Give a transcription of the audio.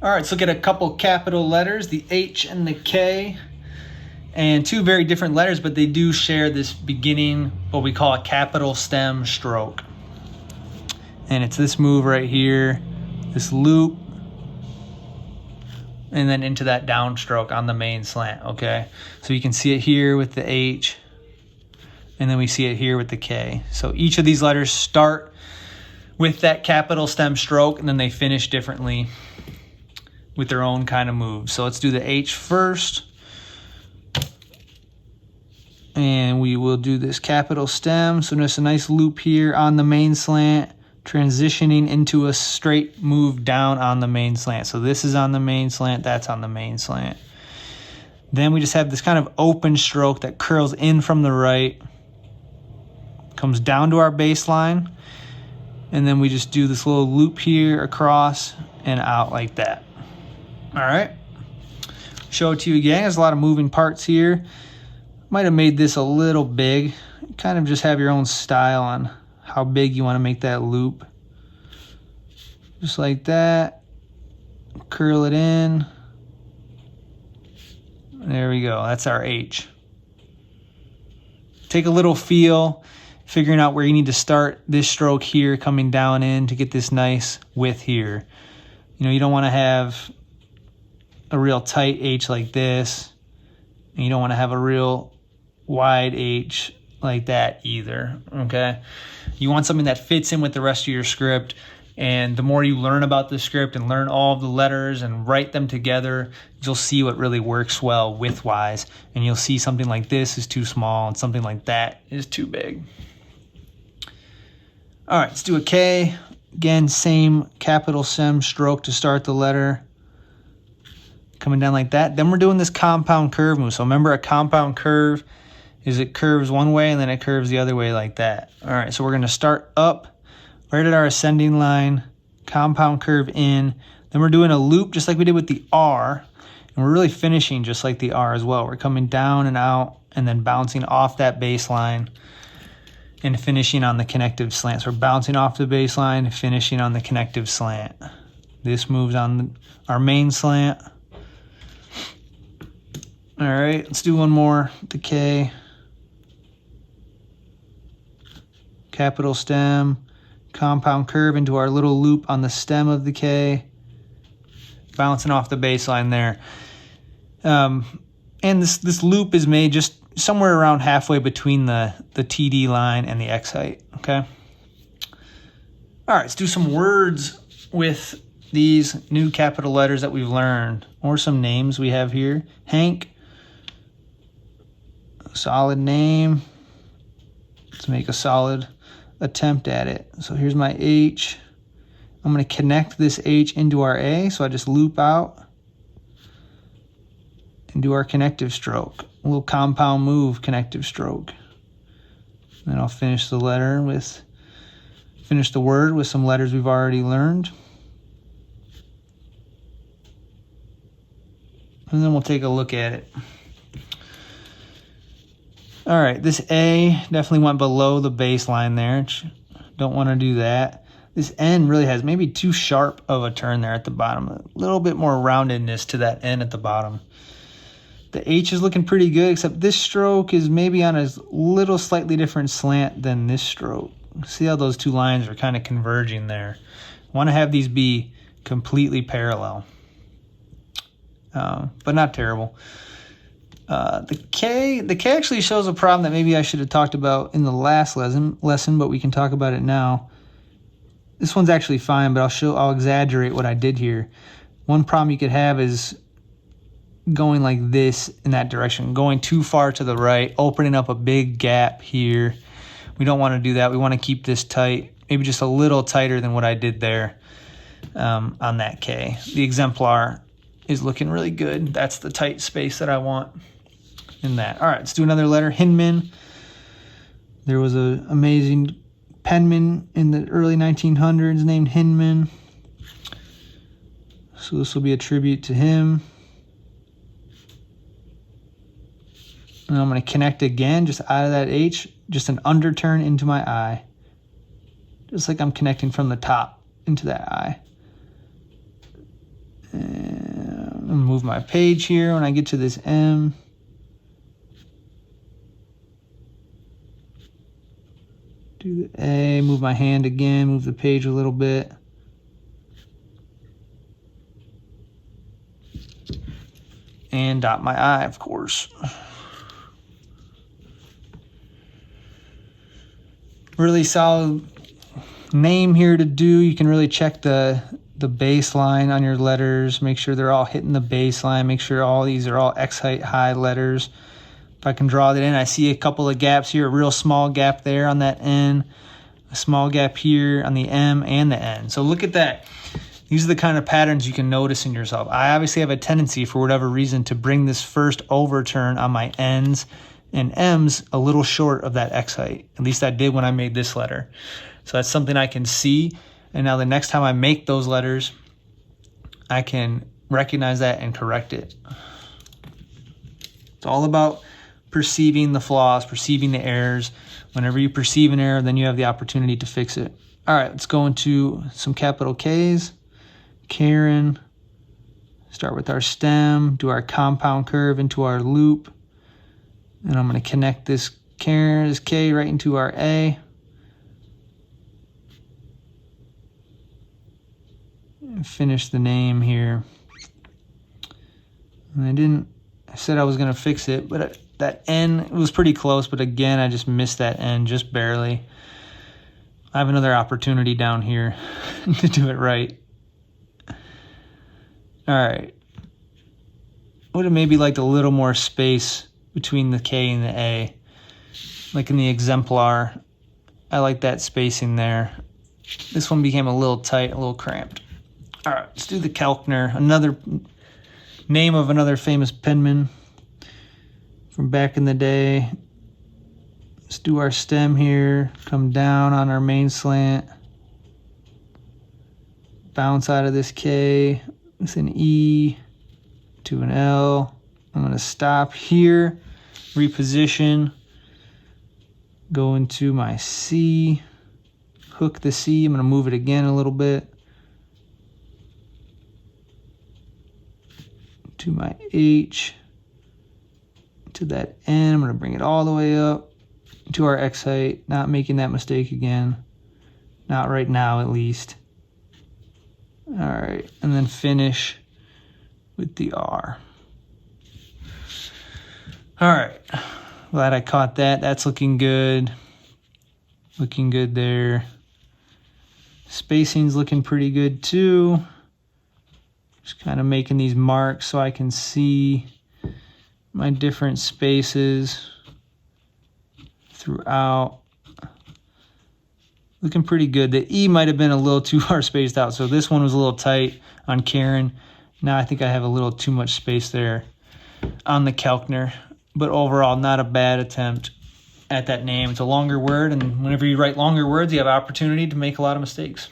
All right, let's look at a couple capital letters, the H and the K. And two very different letters, but they do share this beginning, what we call a capital stem stroke. And it's this move right here, this loop, and then into that downstroke on the main slant, okay? So you can see it here with the H, and then we see it here with the K. So each of these letters start with that capital stem stroke, and then they finish differently with their own kind of move. So let's do the H first. And we will do this capital stem. So just a nice loop here on the main slant, transitioning into a straight move down on the main slant. So this is on the main slant, that's on the main slant. Then we just have this kind of open stroke that curls in from the right, comes down to our baseline, and then we just do this little loop here across and out like that. All right, show it to you again. There's a lot of moving parts here. Might have made this a little big. Kind of just have your own style on how big you want to make that loop. Just like that. Curl it in. There we go. That's our H. Take a little feel, figuring out where you need to start this stroke here, coming down in to get this nice width here. You know, you don't want to have a real tight H like this, and you don't want to have a real wide H like that either, okay? You want something that fits in with the rest of your script, and the more you learn about the script and learn all of the letters and write them together, you'll see what really works well width-wise, and you'll see something like this is too small and something like that is too big. All right, let's do a K. Again, same capital stem stroke to start the letter. Coming down like that. Then we're doing this compound curve move. So remember, a compound curve is it curves one way and then it curves the other way like that. All right, so we're going to start up right at our ascending line, compound curve in. Then we're doing a loop just like we did with the R, and we're really finishing just like the R as well. We're coming down and out and then bouncing off that baseline and finishing on the connective slant. So we're bouncing off the baseline, finishing on the connective slant. This moves on our main slant. All right, let's do one more, the K. Capital stem, compound curve into our little loop on the stem of the K, bouncing off the baseline there. And this loop is made just somewhere around halfway between the TD line and the X height, okay? All right, let's do some words with these new capital letters that we've learned, or some names we have here. Hank, solid name. Let's make a solid attempt at it. So here's my H. I'm going to connect this H into our A, so I just loop out and do our connective stroke. A little compound move, connective stroke. Then I'll finish the word with some letters we've already learned. And then we'll take a look at it. All right, this A definitely went below the baseline there. Don't want to do that. This N really has maybe too sharp of a turn there at the bottom. A little bit more roundedness to that N at the bottom. The H is looking pretty good, except this stroke is maybe on a little slightly different slant than this stroke. See how those two lines are kind of converging there. I want to have these be completely parallel, but not terrible. The K actually shows a problem that maybe I should have talked about in the last lesson, but we can talk about it now. This one's actually fine, but I'll exaggerate what I did here. One problem you could have is going like this in that direction, going too far to the right, opening up a big gap here. We don't want to do that. We want to keep this tight, maybe just a little tighter than what I did there on that K. The exemplar is looking really good. That's the tight space that I want in that. All right, let's do another letter, Hinman. There was an amazing penman in the early 1900s named Hinman. So this will be a tribute to him. And I'm going to connect again, just out of that H, just an underturn into my I. Just like I'm connecting from the top into that I. And I'll move my page here when I get to this M. Do the A, move my hand again, move the page a little bit. And dot my I, of course. Really solid name here to do. You can really check the baseline on your letters. Make sure they're all hitting the baseline. Make sure all these are all X height high letters. If I can draw that in, I see a couple of gaps here, a real small gap there on that N, a small gap here on the M and the N. So look at that. These are the kind of patterns you can notice in yourself. I obviously have a tendency, for whatever reason, to bring this first overturn on my N's and M's a little short of that X height. At least I did when I made this letter. So that's something I can see. And now the next time I make those letters, I can recognize that and correct it. It's all about perceiving the flaws, perceiving the errors. Whenever you perceive an error, then you have the opportunity to fix it. All right, let's go into some capital K's. Karen. Start with our stem, do our compound curve into our loop. And I'm going to connect this K right into our A. And finish the name here. And I said I was going to fix it, but that N was pretty close, but again, I just missed that N just barely. I have another opportunity down here to do it right. All right. Would have maybe liked a little more space between the K and the A. Like in the exemplar, I like that spacing there. This one became a little tight, a little cramped. All right, let's do the Kelkner, another name of another famous penman from back in the day. Let's do our stem here, come down on our main slant, bounce out of this K with an E to an L. I'm going to stop here, reposition, go into my C, hook the C. I'm going to move it again a little bit to my H, to that N. I'm going to bring it all the way up to our X height, not making that mistake again. Not right now, at least. All right, and then finish with the R. All right, glad I caught that. That's looking good. Looking good there. Spacing's looking pretty good too. Just kind of making these marks so I can see my different spaces throughout. Looking pretty good. The E might have been a little too far spaced out, so this one was a little tight on Karen. Now I think I have a little too much space there on the Kelkner, but overall not a bad attempt at that name. It's a longer word, and whenever you write longer words, you have opportunity to make a lot of mistakes.